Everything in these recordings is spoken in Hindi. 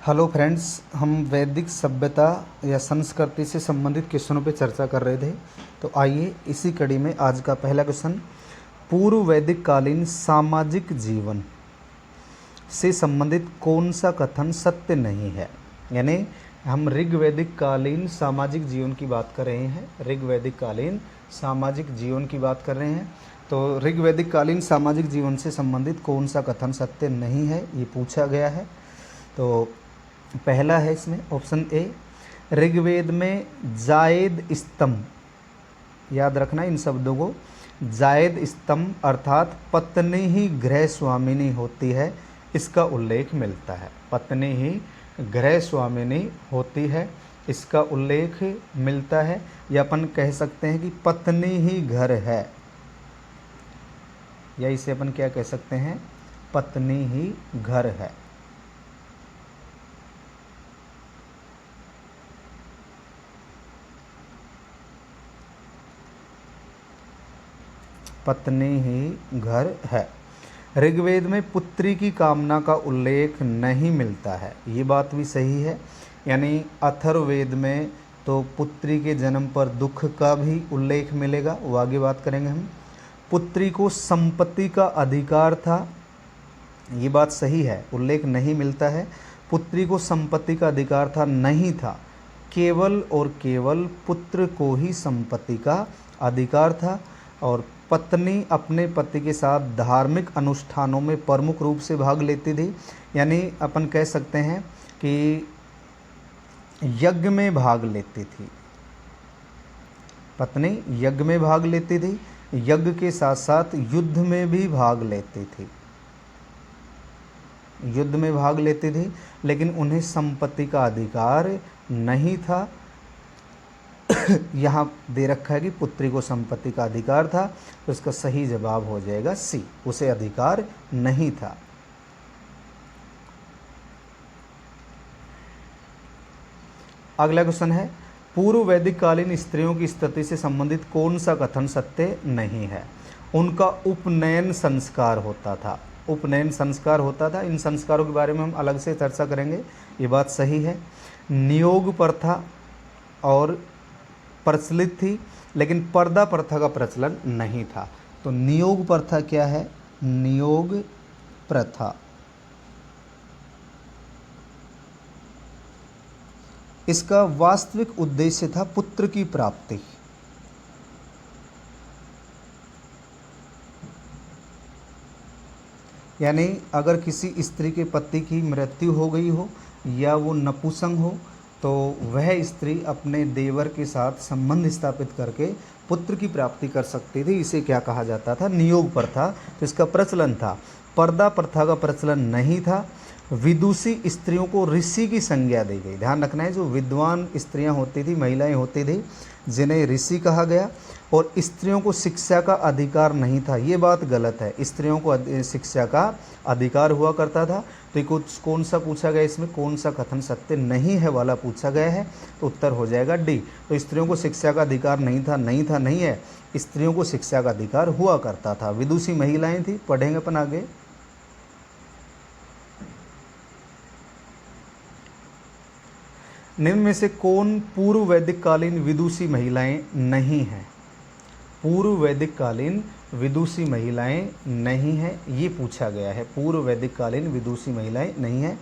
हेलो फ्रेंड्स, हम वैदिक सभ्यता या संस्कृति से संबंधित क्वेश्चनों पर चर्चा कर रहे थे। तो आइए इसी कड़ी में आज का पहला क्वेश्चन, पूर्व वैदिक कालीन सामाजिक जीवन से संबंधित कौन सा कथन सत्य नहीं है। यानी हम ऋग्वैदिक कालीन सामाजिक जीवन की बात कर रहे हैं। ऋग्वैदिक कालीन सामाजिक जीवन की बात कर रहे हैं। तो ऋग्वैदिक कालीन सामाजिक जीवन से संबंधित कौन सा कथन सत्य नहीं है, ये पूछा गया है। तो पहला है इसमें ऑप्शन ए, ऋग्वेद में जायद स्तंभ, याद रखना इन शब्दों को, जायद स्तंभ अर्थात पत्नी ही गृह स्वामिनी होती है, इसका उल्लेख मिलता है। पत्नी ही गृह स्वामिनी होती है, इसका उल्लेख मिलता है। या अपन कह सकते हैं कि पत्नी ही घर है, या इसे अपन क्या कह सकते हैं, पत्नी ही घर है। पत्नी ही घर है। ऋग्वेद में पुत्री की कामना का उल्लेख नहीं मिलता है, ये बात भी सही है। यानी अथर्ववेद में तो पुत्री के जन्म पर दुख का भी उल्लेख मिलेगा, वो आगे बात करेंगे हम। पुत्री को संपत्ति का अधिकार था, ये बात सही है, उल्लेख नहीं मिलता है। पुत्री को संपत्ति का अधिकार था, नहीं था। केवल और केवल पुत्र को ही संपत्ति का अधिकार था। और पत्नी अपने पति के साथ धार्मिक अनुष्ठानों में प्रमुख रूप से भाग लेती थी। यानी अपन कह सकते हैं कि यज्ञ में भाग लेती थी, पत्नी यज्ञ में भाग लेती थी, यज्ञ के साथ साथ युद्ध में भी भाग लेती थी, युद्ध में भाग लेती थी, लेकिन उन्हें संपत्ति का अधिकार नहीं था। यहाँ दे रखा है कि पुत्री को संपत्ति का अधिकार था, तो इसका सही जवाब हो जाएगा सी, उसे अधिकार नहीं था। अगला क्वेश्चन है, पूर्व वैदिक कालीन स्त्रियों की स्थिति से संबंधित कौन सा कथन सत्य नहीं है। उनका उपनयन संस्कार होता था, उपनयन संस्कार होता था। इन संस्कारों के बारे में हम अलग से चर्चा करेंगे, ये बात सही है। नियोग प्रथा और प्रचलित थी, लेकिन पर्दा प्रथा का प्रचलन नहीं था। तो नियोग प्रथा क्या है, नियोग प्रथा, इसका वास्तविक उद्देश्य था पुत्र की प्राप्ति। यानी अगर किसी स्त्री के पति की मृत्यु हो गई हो या वो नपुंसक हो, तो वह स्त्री अपने देवर के साथ संबंध स्थापित करके पुत्र की प्राप्ति कर सकती थी। इसे क्या कहा जाता था, नियोग प्रथा। तो इसका प्रचलन था, पर्दा प्रथा का प्रचलन नहीं था। विदुषी स्त्रियों को ऋषि की संज्ञा दी गई। ध्यान रखना है, जो विद्वान स्त्रियां होती थी, महिलाएं होती थी, जिन्हें ऋषि कहा गया। और स्त्रियों को शिक्षा का अधिकार नहीं था, ये बात गलत है। स्त्रियों को शिक्षा का अधिकार हुआ करता था। तो कुछ कौन सा पूछा गया, इसमें कौन सा कथन सत्य नहीं है वाला पूछा गया है, तो उत्तर हो जाएगा डी। तो स्त्रियों को शिक्षा का अधिकार नहीं था, नहीं था नहीं है, स्त्रियों को शिक्षा का अधिकार हुआ करता था। विदुषी महिलाएं थी, पढ़ेंगे अपन आगे। निम्न में से कौन पूर्व वैदिक कालीन विदुषी महिलाएं नहीं हैं। पूर्व वैदिक कालीन विदुषी महिलाएं नहीं हैं, ये पूछा गया है। पूर्व वैदिक कालीन विदुषी महिलाएं नहीं हैं।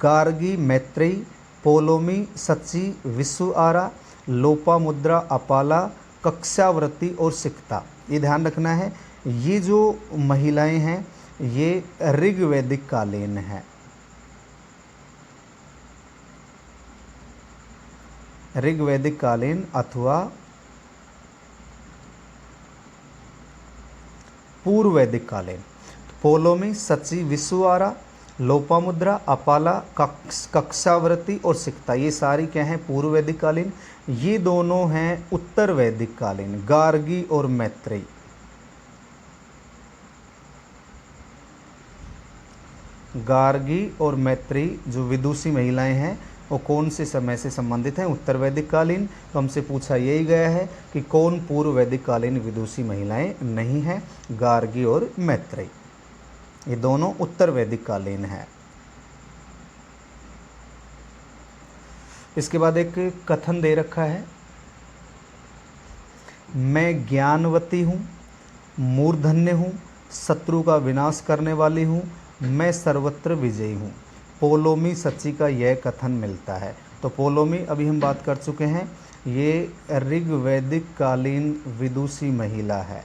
गार्गी, मैत्रेयी, पोलोमी, सची, विश्वारा, लोपामुद्रा, अपाला, कक्षावृत्ति और सिक्ता, ये ध्यान रखना है। ये जो महिलाएं हैं ये ऋग्वैदिक कालीन हैं। ऋग्वैदिक कालीन अथवा पूर्व वैदिक कालीन। पोलोमी, सची, विश्वारा, लोपामुद्रा, अपाला, कक्षावृत्ति और सिक्ता, ये सारी क्या हैं, पूर्व वैदिक कालीन। ये दोनों हैं उत्तर वैदिक कालीन, गार्गी और मैत्रेयी। गार्गी और मैत्रेयी जो विदुषी महिलाएं हैं वो कौन से समय से संबंधित हैं, उत्तर वैदिक कालीन। तो हमसे पूछा यही गया है कि कौन पूर्व वैदिक कालीन विदुषी महिलाएं नहीं हैं, गार्गी और मैत्रेयी, ये दोनों उत्तर वैदिक कालीन हैं। इसके बाद एक कथन दे रखा है, मैं ज्ञानवती हूँ, मूर्धन्य हूँ, शत्रु का विनाश करने वाली हूँ, मैं सर्वत्र विजयी हूँ। पोलोमी सची का यह कथन मिलता है। तो पोलोमी अभी हम बात कर चुके हैं, ये ऋग्वैदिक कालीन विदुषी महिला है,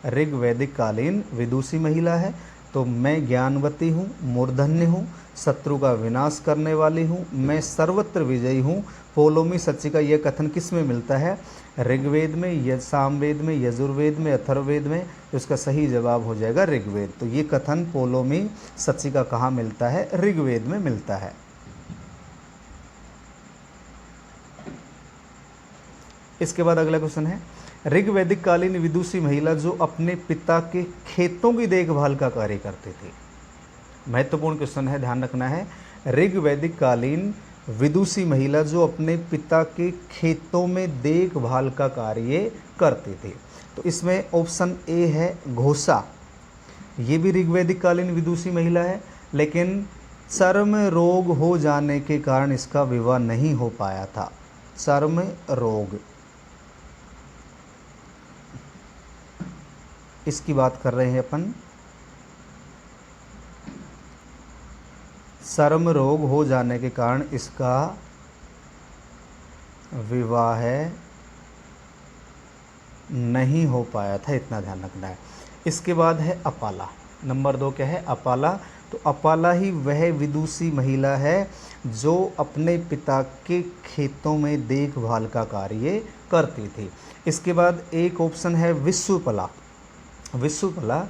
ऋग्वैदिक कालीन विदुषी महिला है। तो मैं ज्ञानवती हूँ, मूर्धन्य हूँ, शत्रु का विनाश करने वाली हूँ, मैं सर्वत्र विजयी हूँ। पोलोमी सच्ची का यह कथन किस में मिलता है? ऋग्वेद में, सामवेद में, यजुर्वेद में, अथर्ववेद में। तो इसका सही जवाब हो जाएगा ऋग्वेद। तो ये कथन पोलोमी सच्ची का कहाँ मिलता है? ऋग्वेद में मिलता है। इसके बाद अगला क्वेश्चन है, ऋग्वैदिक कालीन विदुषी महिला जो अपने पिता के खेतों की देखभाल का कार्य करते थे। महत्वपूर्ण क्वेश्चन है, ध्यान रखना है। ऋग्वैदिक कालीन विदुषी महिला जो अपने पिता के खेतों में देखभाल का कार्य करते थे। तो इसमें ऑप्शन ए है घोषा। ये भी ऋग्वैदिक कालीन विदुषी महिला है, लेकिन चर्म रोग हो जाने के कारण इसका विवाह नहीं हो पाया था। चर्म रोग, इसकी बात कर रहे हैं अपन। चर्म रोग हो जाने के कारण इसका विवाह नहीं हो पाया था, इतना ध्यान रखना है। इसके बाद है अपाला। नंबर 2 क्या है? अपाला। तो अपाला ही वह विदुषी महिला है जो अपने पिता के खेतों में देखभाल का कार्य करती थी। इसके बाद एक ऑप्शन है विश्वपला। विश्वपला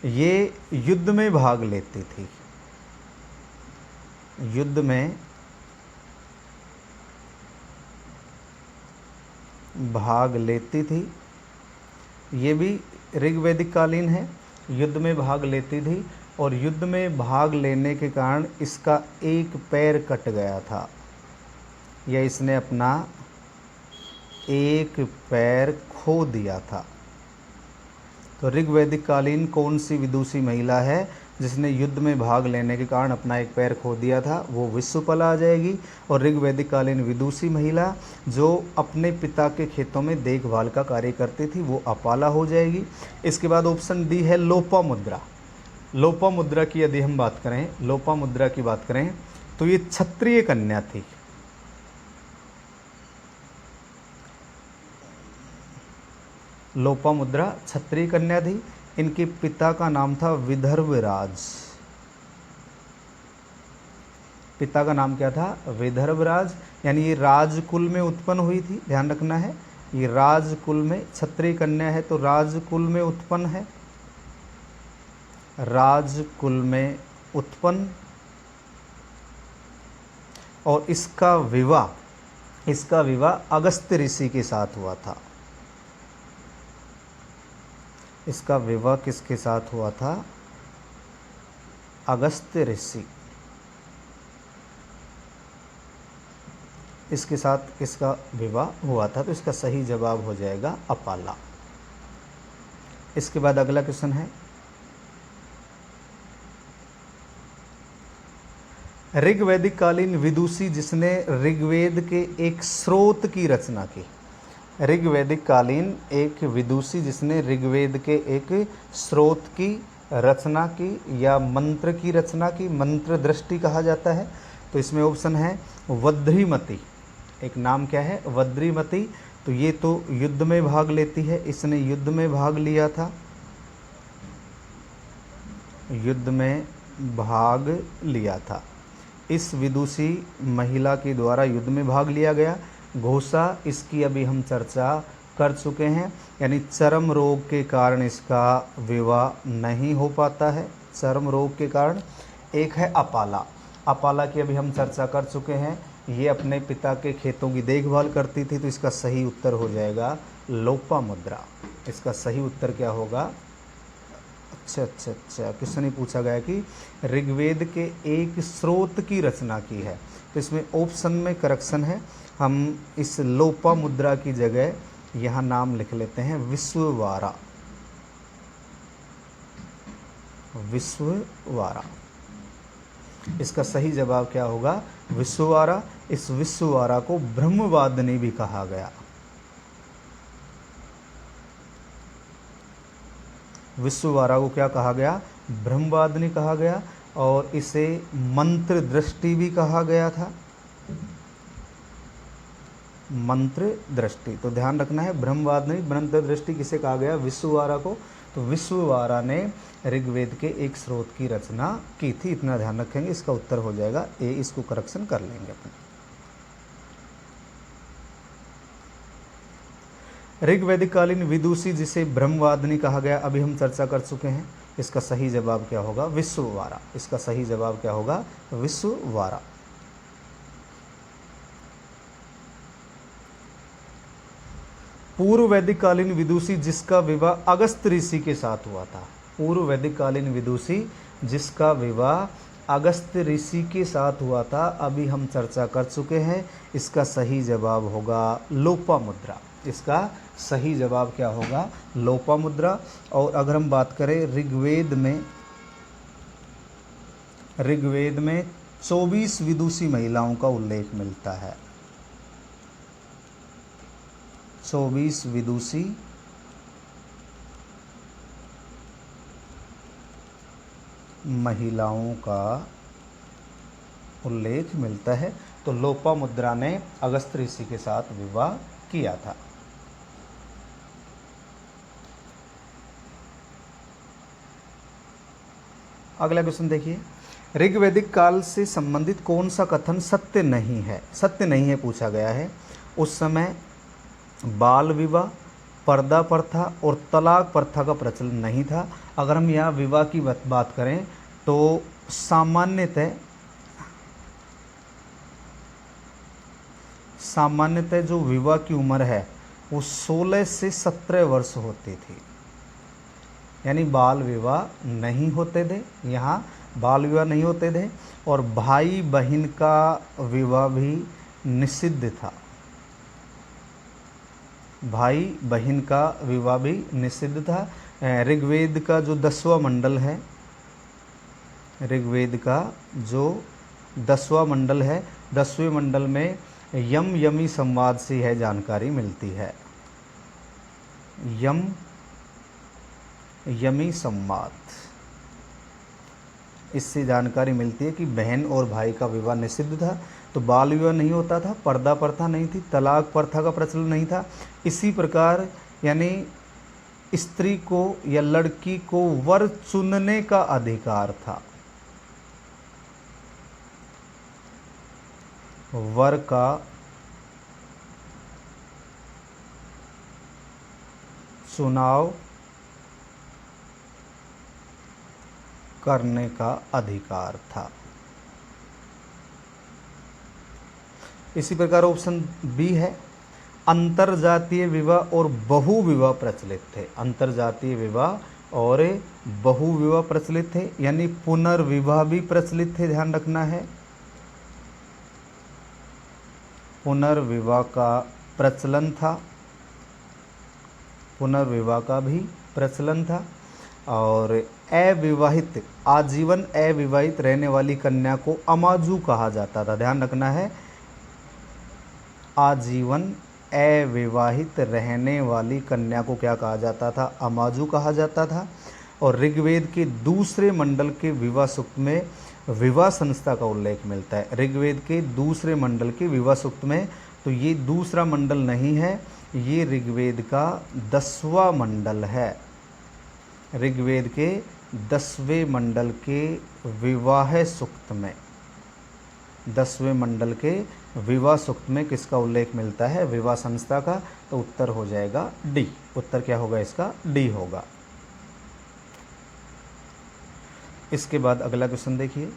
ये युद्ध में भाग लेती थी, युद्ध में भाग लेती थी। ये भी ऋग्वैदिक कालीन है, युद्ध में भाग लेती थी और युद्ध में भाग लेने के कारण इसका एक पैर कट गया था, या इसने अपना एक पैर खो दिया था। तो ऋग्वैदिक कालीन कौन सी विदुषी महिला है जिसने युद्ध में भाग लेने के कारण अपना एक पैर खो दिया था? वो विश्वपला आ जाएगी। और ऋग्वैदिक कालीन विदुषी महिला जो अपने पिता के खेतों में देखभाल का कार्य करती थी वो अपाला हो जाएगी। इसके बाद ऑप्शन डी है लोपामुद्रा। लोपामुद्रा की यदि हम बात करें, लोपामुद्रा की बात करें तो ये क्षत्रिय कन्या थी। लोपामुद्रा क्षत्रिय कन्या थी। इनके पिता का नाम था विदर्भराज। पिता का नाम क्या था? विदर्भराज। यानी ये राजकुल में उत्पन्न हुई थी, ध्यान रखना है। ये राजकुल में, क्षत्रिय कन्या है तो राजकुल में उत्पन्न है, राजकुल में उत्पन्न। और इसका विवाह अगस्त्य ऋषि के साथ हुआ था। इसका विवाह किसके साथ हुआ था? अगस्त्य ऋषि। इसके साथ इसका विवाह हुआ था। तो इसका सही जवाब हो जाएगा अपाला। इसके बाद अगला क्वेश्चन है, ऋग्वैदिक कालीन विदुषी जिसने ऋग्वेद के एक स्रोत की रचना की। ऋग्वैदिक कालीन एक विदुषी जिसने ऋग्वेद के एक स्रोत की रचना की या मंत्र की रचना की, मंत्र दृष्टि कहा जाता है। तो इसमें ऑप्शन है वद्रीमती। एक नाम क्या है? वद्रीमती। तो ये तो युद्ध में भाग लेती है, इसने युद्ध में भाग लिया था, युद्ध में भाग लिया था। इस विदुषी महिला के द्वारा युद्ध में भाग लिया गया। घोषा, इसकी अभी हम चर्चा कर चुके हैं, यानी चर्म रोग के कारण इसका विवाह नहीं हो पाता है, चर्म रोग के कारण। एक है अपाला। अपाला की अभी हम चर्चा कर चुके हैं, ये अपने पिता के खेतों की देखभाल करती थी। तो इसका सही उत्तर हो जाएगा लोपामुद्रा। इसका सही उत्तर क्या होगा? अच्छा, क्वेश्चन ही पूछा गया कि ऋग्वेद के एक स्रोत की रचना की है। तो इसमें ऑप्शन में करेक्शन है, हम इस लोपामुद्रा की जगह यहाँ नाम लिख लेते हैं विश्ववारा। विश्ववारा। इसका सही जवाब क्या होगा? विश्ववारा। इस विश्ववारा को ब्रह्मवादिनी भी कहा गया। विश्ववारा को क्या कहा गया? ब्रह्मवादिनी कहा गया। और इसे मंत्र दृष्टि भी कहा गया था। मंत्र दृष्टि, तो ध्यान रखना है, ब्रह्मवादिनी मंत्र दृष्टि किसे कहा गया? विश्ववारा को। तो विश्ववारा ने ऋग्वेद के एक स्रोत की रचना की थी, इतना ध्यान रखेंगे। इसका उत्तर हो जाएगा ए, इसको करेक्शन कर लेंगे अपन। ऋग्वैदिक कालीन विदुषी जिसे ब्रह्मवादिनी कहा गया, अभी हम चर्चा कर चुके हैं। इसका सही जवाब क्या होगा? विश्ववारा। इसका सही जवाब क्या होगा? विश्ववारा। पूर्व वैदिक कालीन विदुषी जिसका विवाह अगस्त ऋषि के साथ हुआ था। पूर्व वैदिक कालीन विदुषी जिसका विवाह अगस्त ऋषि के साथ हुआ था, अभी हम चर्चा कर चुके हैं। इसका सही जवाब होगा लोपामुद्रा। इसका सही जवाब क्या होगा? लोपामुद्रा। और अगर हम बात करें ऋग्वेद में 24 विदुषी महिलाओं का उल्लेख मिलता है। 24 विदुषी महिलाओं का उल्लेख मिलता है। तो लोपामुद्रा ने अगस्त ऋषि के साथ विवाह किया था। अगला क्वेश्चन देखिए, ऋग्वैदिक काल से संबंधित कौन सा कथन सत्य नहीं है? सत्य नहीं है पूछा गया है। उस समय बाल विवाह, पर्दा प्रथा और तलाक प्रथा का प्रचलन नहीं था। अगर हम यहाँ विवाह की बात करें तो सामान्यतः जो विवाह की उम्र है वो 16 से 17 वर्ष होती थी, यानी बाल विवाह नहीं होते थे। यहाँ बाल विवाह नहीं होते थे। और भाई बहन का विवाह भी निषिद्ध था। भाई बहन का विवाह भी निषिद्ध था। ऋग्वेद का जो 10वां मंडल है, ऋग्वेद का जो 10वां मंडल है, 10वें मंडल में यम यमी संवाद से यह जानकारी मिलती है। यम यमी संवाद, इससे जानकारी मिलती है कि बहन और भाई का विवाह निषिद्ध था। तो बाल विवाह नहीं होता था, पर्दा प्रथा नहीं थी, तलाक प्रथा का प्रचलन नहीं था। इसी प्रकार यानी स्त्री को या लड़की को वर चुनने का अधिकार था। वर का चुनाव करने का अधिकार था। इसी प्रकार ऑप्शन बी है, अंतरजातीय विवाह और बहु विवाह प्रचलित थे। अंतरजातीय विवाह और बहु विवाह प्रचलित थे, यानी पुनर्विवाह भी प्रचलित थे। ध्यान रखना है, पुनर्विवाह का प्रचलन था, पुनर्विवाह का भी प्रचलन था। और अविवाहित, आजीवन अविवाहित रहने वाली कन्या को अमाजू कहा जाता था। ध्यान रखना है, आजीवन अविवाहित रहने वाली कन्या को क्या कहा जाता था? अमाजू कहा जाता था। और ऋग्वेद के दूसरे मंडल के विवाह सूक्त में विवाह संस्था का उल्लेख मिलता है। ऋग्वेद के दूसरे मंडल के विवाह सूक्त में, तो ये दूसरा मंडल नहीं है, ये ऋग्वेद का 10वां मंडल है। ऋग्वेद के 10वें मंडल के विवाह सूक्त में, 10वें मंडल के विवाह सूक्त में किसका उल्लेख मिलता है? विवाह संस्था का। तो उत्तर हो जाएगा डी। उत्तर क्या होगा इसका? डी होगा। इसके बाद अगला क्वेश्चन देखिए,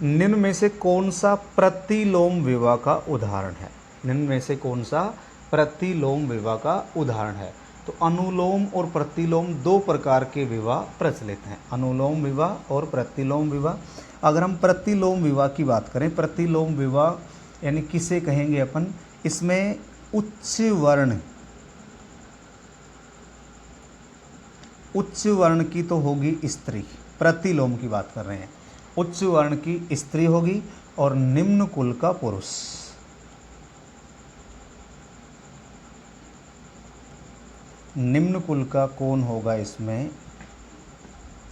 निम्न में से कौन सा प्रतिलोम विवाह का उदाहरण है? निम्न में से कौन सा प्रतिलोम विवाह का उदाहरण है? तो अनुलोम और प्रतिलोम दो प्रकार के विवाह प्रचलित हैं, अनुलोम विवाह और प्रतिलोम विवाह। अगर हम प्रतिलोम विवाह की बात करें, प्रतिलोम विवाह यानी किसे कहेंगे अपन? इसमें उच्च वर्ण की तो होगी स्त्री, प्रतिलोम की बात कर रहे हैं, उच्च वर्ण की स्त्री होगी और निम्न कुल का पुरुष। निम्न कुल का कौन होगा इसमें?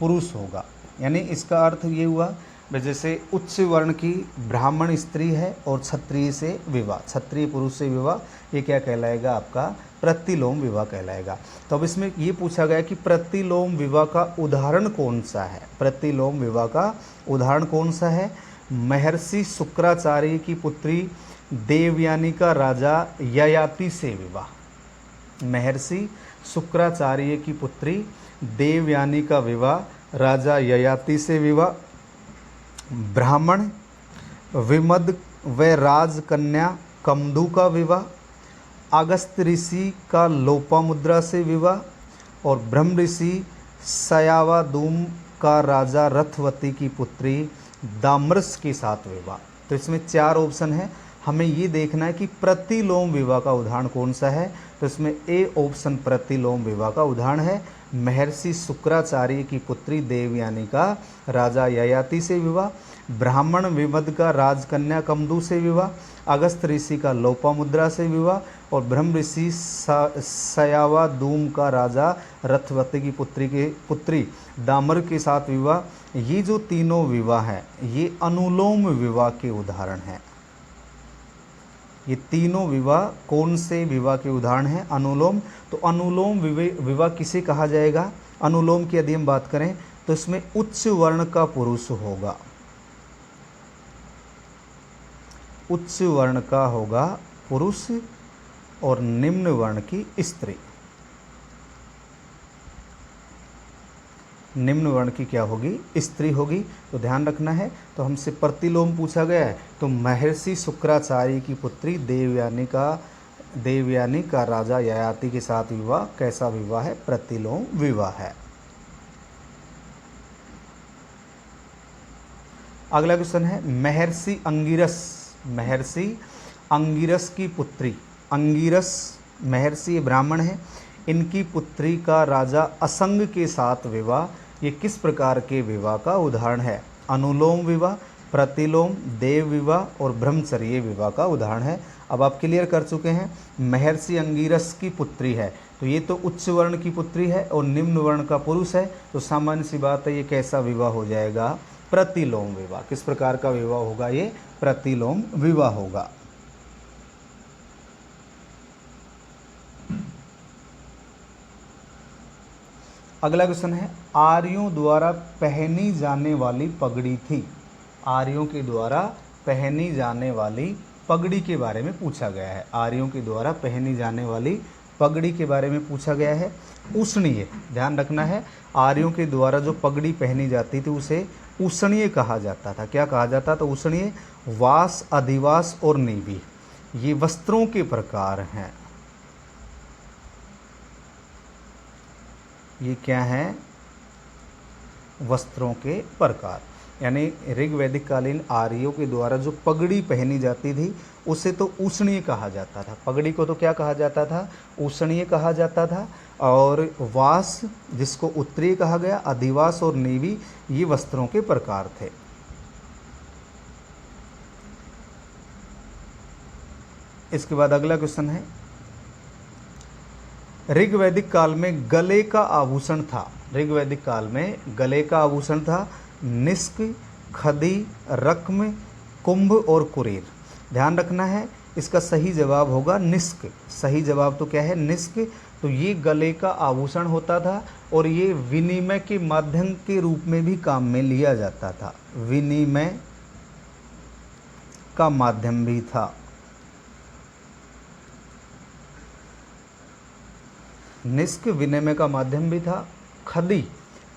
पुरुष होगा। यानी इसका अर्थ ये हुआ जैसे उच्च वर्ण की ब्राह्मण स्त्री है और क्षत्रिय से विवाह, क्षत्रिय पुरुष से विवाह, ये क्या कहलाएगा? आपका प्रतिलोम विवाह कहलाएगा। तो अब इसमें ये पूछा गया कि प्रतिलोम विवाह का उदाहरण कौन सा है? प्रतिलोम विवाह का उदाहरण कौन सा है? महर्षि शुक्राचार्य की पुत्री देवयानी का राजा ययाति से विवाह। महर्षि शुक्राचार्य की पुत्री देवयानी का विवाह राजा ययाति से विवाह। ब्राह्मण विमद व राजकन्या कमदू का विवाह। अगस्त ऋषि का लोपामुद्रा से विवाह और ब्रह्म ऋषि सयावादूम का राजा रथवती की पुत्री दामरस के साथ विवाह। तो इसमें 4 ऑप्शन है, हमें ये देखना है कि प्रतिलोम विवाह का उदाहरण कौन सा है। तो इसमें ए ऑप्शन प्रतिलोम विवाह का उदाहरण है महर्षि शुक्राचार्य की पुत्री देवयानी का राजा ययाति से विवाह, ब्राह्मण विमद का राजकन्या कमदू से विवाह, अगस्त ऋषि का लोपामुद्रा से विवाह और ब्रह्म ऋषि सयावादूम का राजा रथवती की पुत्री दामर के साथ विवाह। ये जो तीनों विवाह हैं ये अनुलोम विवाह के उदाहरण हैं। ये तीनों विवाह कौन से विवाह के उदाहरण हैं? अनुलोम। तो अनुलोम विवाह किसे कहा जाएगा? अनुलोम की यदि हम बात करें तो इसमें उच्च वर्ण का पुरुष होगा, उच्च वर्ण का होगा पुरुष और निम्न वर्ण की स्त्री। निम्न वर्ण की क्या होगी? स्त्री होगी। तो ध्यान रखना है। तो हमसे प्रतिलोम पूछा गया है, तो महर्षि शुक्राचार्य की पुत्री देवयानी का राजा ययाति के साथ विवाह कैसा विवाह है? प्रतिलोम विवाह है। अगला क्वेश्चन है महर्षि अंगिरस की पुत्री, अंगिरस महर्षि ब्राह्मण है, इनकी पुत्री का राजा असंग के साथ विवाह, ये किस प्रकार के विवाह का उदाहरण है? अनुलोम विवाह, प्रतिलोम, देव विवाह और ब्रह्मचर्य विवाह का उदाहरण है। अब आप क्लियर कर चुके हैं। महर्षि अंगिरस की पुत्री है तो ये तो उच्च वर्ण की पुत्री है और निम्न वर्ण का पुरुष है, तो सामान्य सी बात है ये कैसा विवाह हो जाएगा? प्रतिलोम विवाह। किस प्रकार का विवाह होगा? ये प्रतिलोम विवाह होगा। अगला क्वेश्चन है आर्यों द्वारा पहनी जाने वाली पगड़ी थी। आर्यों के द्वारा पहनी जाने वाली पगड़ी के बारे में पूछा गया है। आर्यों के द्वारा पहनी जाने वाली पगड़ी के बारे में पूछा गया है। उष्णीय, ध्यान रखना है, आर्यों के द्वारा जो पगड़ी पहनी जाती थी उसे उष्णीय कहा जाता था। क्या कहा जाता था? उष्णीय। वास, अधिवास और नीवी ये वस्त्रों के प्रकार हैं। ये क्या है? वस्त्रों के प्रकार। यानी ऋग्वैदिक कालीन आर्यों के द्वारा जो पगड़ी पहनी जाती थी उसे तो उष्णीय कहा जाता था। पगड़ी को तो क्या कहा जाता था? उष्णीय कहा जाता था। और वास जिसको उत्तरीय कहा गया, अधिवास और नीवी ये वस्त्रों के प्रकार थे। इसके बाद अगला क्वेश्चन है ऋग्वैदिक काल में गले का आभूषण था। ऋग्वैदिक काल में गले का आभूषण था निष्क, खदी, रक्म, कुंभ और कुरेर। ध्यान रखना है, इसका सही जवाब होगा निष्क। सही जवाब तो क्या है? निष्क। तो ये गले का आभूषण होता था और ये विनिमय के माध्यम के रूप में भी काम में लिया जाता था। विनिमय का माध्यम भी था। निष्क विनिमय का माध्यम भी था। खदी,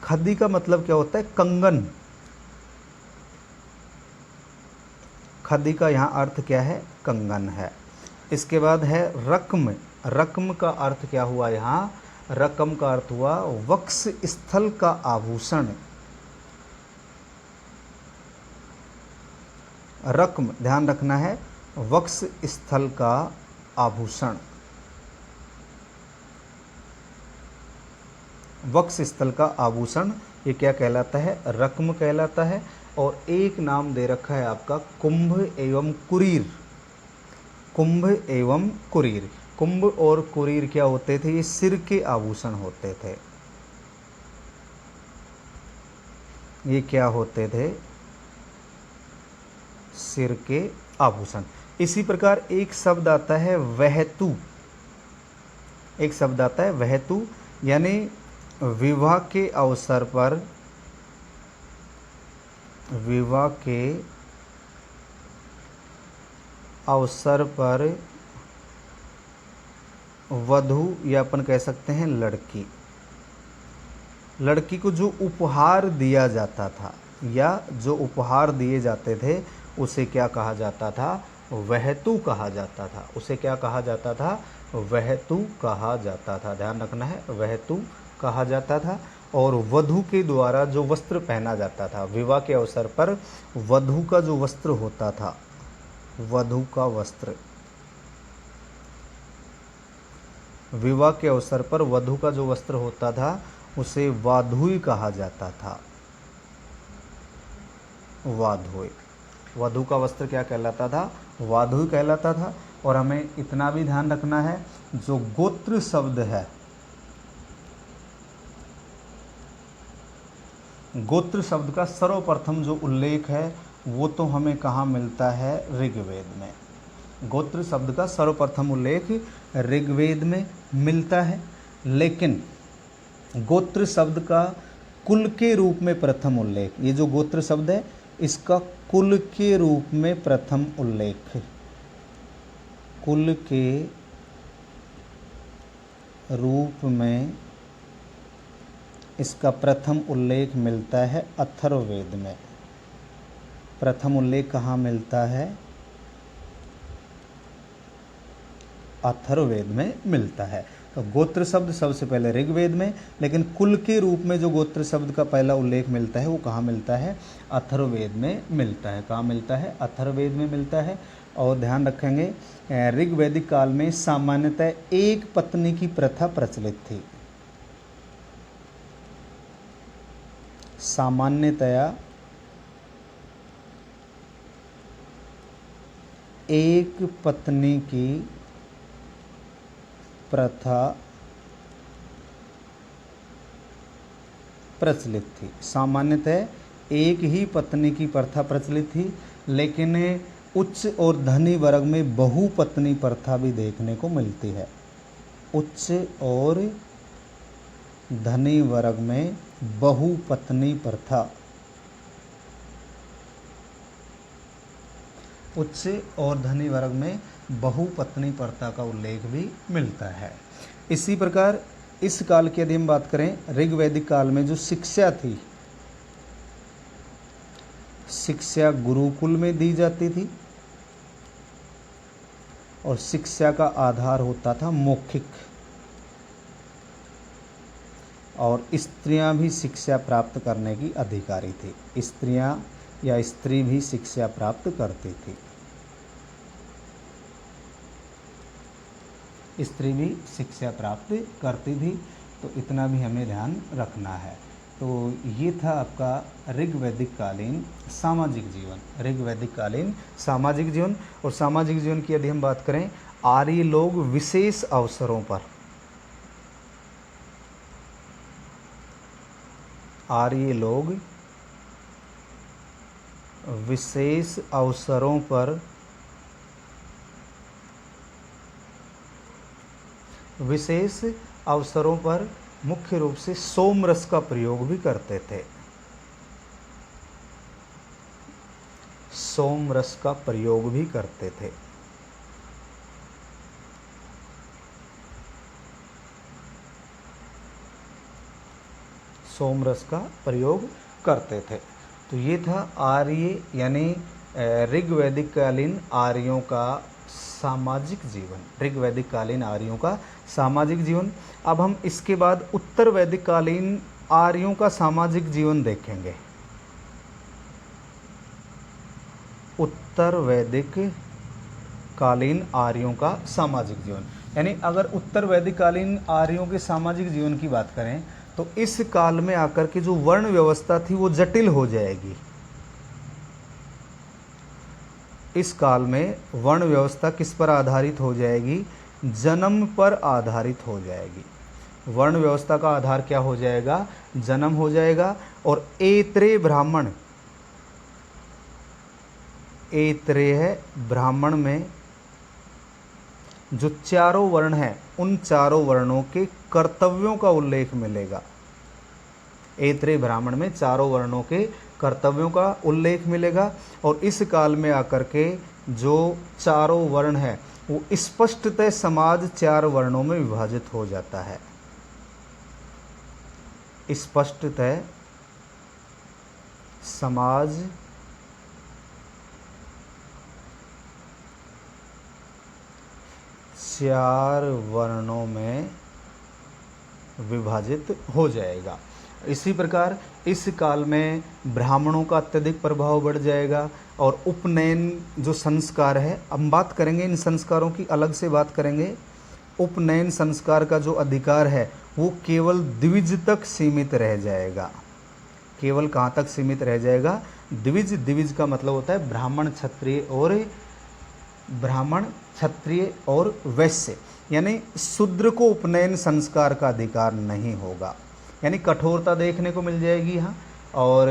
खदी का मतलब क्या होता है? कंगन। खदी का यहाँ अर्थ क्या है? कंगन है। इसके बाद है रक्म। रक्म का अर्थ क्या हुआ यहाँ? रकम का अर्थ हुआ वक्ष स्थल का आभूषण। रक्म, ध्यान रखना है, वक्ष स्थल का आभूषण। वक्ष स्थल का आभूषण, ये क्या कहलाता है? रत्न कहलाता है। और एक नाम दे रखा है आपका कुंभ एवं कुरीर। कुंभ एवं कुरीर, कुंभ और कुरीर क्या होते थे? ये सिर के आभूषण होते थे। ये क्या होते थे? सिर के आभूषण। इसी प्रकार एक शब्द आता है वहतु। एक शब्द आता है वहतु, यानी विवाह के अवसर पर, विवाह के अवसर पर वधू या अपन कह सकते हैं लड़की, लड़की को जो उपहार दिया जाता था या जो उपहार दिए जाते थे उसे क्या कहा जाता था? वहतु कहा जाता था। उसे क्या कहा जाता था? वहतु कहा जाता था। ध्यान रखना है, वहतु कहा जाता था। और वधू के द्वारा जो वस्त्र पहना जाता था विवाह के अवसर पर, वधू का जो वस्त्र होता था, वधू का वस्त्र, विवाह के अवसर पर वधू का जो वस्त्र होता था उसे वाधुई कहा जाता था। वाधुई, वधू का वस्त्र क्या कहलाता था? वाधुई कहलाता था। और हमें इतना भी ध्यान रखना है, जो गोत्र शब्द है, गोत्र शब्द का सर्वप्रथम जो उल्लेख है वो तो हमें कहाँ मिलता है? ऋग्वेद में। गोत्र शब्द का सर्वप्रथम उल्लेख ऋग्वेद में मिलता है। लेकिन गोत्र शब्द का कुल के रूप में प्रथम उल्लेख, ये जो गोत्र शब्द है इसका कुल के रूप में प्रथम उल्लेख, कुल के रूप में इसका प्रथम उल्लेख मिलता है अथर्ववेद में। प्रथम उल्लेख कहाँ मिलता है? अथर्ववेद में मिलता है। तो गोत्र शब्द सबसे पहले ऋग्वेद में, लेकिन कुल के रूप में जो गोत्र शब्द का पहला उल्लेख मिलता है वो कहाँ मिलता है? अथर्ववेद में मिलता है। कहाँ मिलता है? अथर्ववेद में मिलता है। और ध्यान रखेंगे, ऋग्वैदिक काल में सामान्यतः एक पत्नी की प्रथा प्रचलित थी। सामान्यतया एक पत्नी की प्रथा प्रचलित थी। सामान्यतः एक ही पत्नी की प्रथा प्रचलित थी, लेकिन उच्च और धनी वर्ग में बहुपत्नी प्रथा भी देखने को मिलती है। उच्च और धनी वर्ग में बहुपत्नी प्रथा, उच्च और धनी वर्ग में बहुपत्नी प्रथा का उल्लेख भी मिलता है। इसी प्रकार इस काल की यदि हम बात करें, ऋग्वैदिक काल में जो शिक्षा थी, शिक्षा गुरुकुल में दी जाती थी और शिक्षा का आधार होता था मौखिक, और स्त्रियां भी शिक्षा प्राप्त करने की अधिकारी थी। स्त्रियां या स्त्री भी शिक्षा प्राप्त करती थी। स्त्री भी शिक्षा प्राप्त करती थी। तो इतना भी हमें ध्यान रखना है। तो ये था आपका ऋग्वैदिक कालीन सामाजिक जीवन। ऋग्वैदिक कालीन सामाजिक जीवन। और सामाजिक जीवन की यदि हम बात करें, आर्य लोग विशेष अवसरों पर, आर्य लोग विशेष अवसरों पर, विशेष अवसरों पर मुख्य रूप से सोमरस का प्रयोग भी करते थे। सोमरस का प्रयोग भी करते थे। सोमरस का प्रयोग करते थे। तो ये था आर्य यानी ऋग्वैदिक कालीन आर्यों का सामाजिक जीवन। ऋग्वैदिक कालीन आर्यों का सामाजिक जीवन। अब हम इसके बाद उत्तर वैदिक कालीन आर्यों का सामाजिक जीवन देखेंगे। उत्तर वैदिक कालीन आर्यों का सामाजिक जीवन, यानी अगर उत्तर वैदिक कालीन आर्यों के सामाजिक जीवन की बात करें तो इस काल में आकर के जो वर्ण व्यवस्था थी वो जटिल हो जाएगी। इस काल में वर्ण व्यवस्था किस पर आधारित हो जाएगी? जन्म पर आधारित हो जाएगी। वर्ण व्यवस्था का आधार क्या हो जाएगा? जन्म हो जाएगा। और ऐत्रेय ब्राह्मण, ऐत्रेय ब्राह्मण में जो चारों वर्ण हैं उन चारों वर्णों के कर्तव्यों का उल्लेख मिलेगा। ऐत्रेय ब्राह्मण में चारों वर्णों के कर्तव्यों का उल्लेख मिलेगा। और इस काल में आकर के जो चारों वर्ण है वो स्पष्टतः समाज चार वर्णों में विभाजित हो जाता है। स्पष्टतः समाज चार वर्णों में विभाजित हो जाएगा। इसी प्रकार इस काल में ब्राह्मणों का अत्यधिक प्रभाव बढ़ जाएगा। और उपनयन जो संस्कार है, हम बात करेंगे इन संस्कारों की, अलग से बात करेंगे। उपनयन संस्कार का जो अधिकार है वो केवल द्विज तक सीमित रह जाएगा। केवल कहाँ तक सीमित रह जाएगा? द्विज। द्विज का मतलब होता है ब्राह्मण, क्षत्रिय और वैश्य। यानी शूद्र को उपनयन संस्कार का अधिकार नहीं होगा। यानी कठोरता देखने को मिल जाएगी यहाँ। और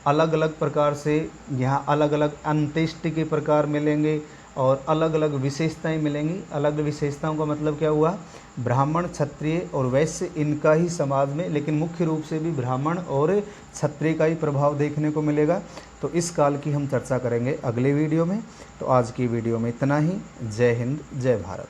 अलग अलग प्रकार से यहाँ अलग अलग अंत्येष्टि के प्रकार मिलेंगे और अलग अलग विशेषताएं मिलेंगी। अलग विशेषताओं का मतलब क्या हुआ? ब्राह्मण, क्षत्रिय और वैश्य इनका ही समाज में, लेकिन मुख्य रूप से भी ब्राह्मण और क्षत्रिय का ही प्रभाव देखने को मिलेगा। तो इस काल की हम चर्चा करेंगे अगले वीडियो में। तो आज की वीडियो में इतना ही। जय हिंद, जय भारत।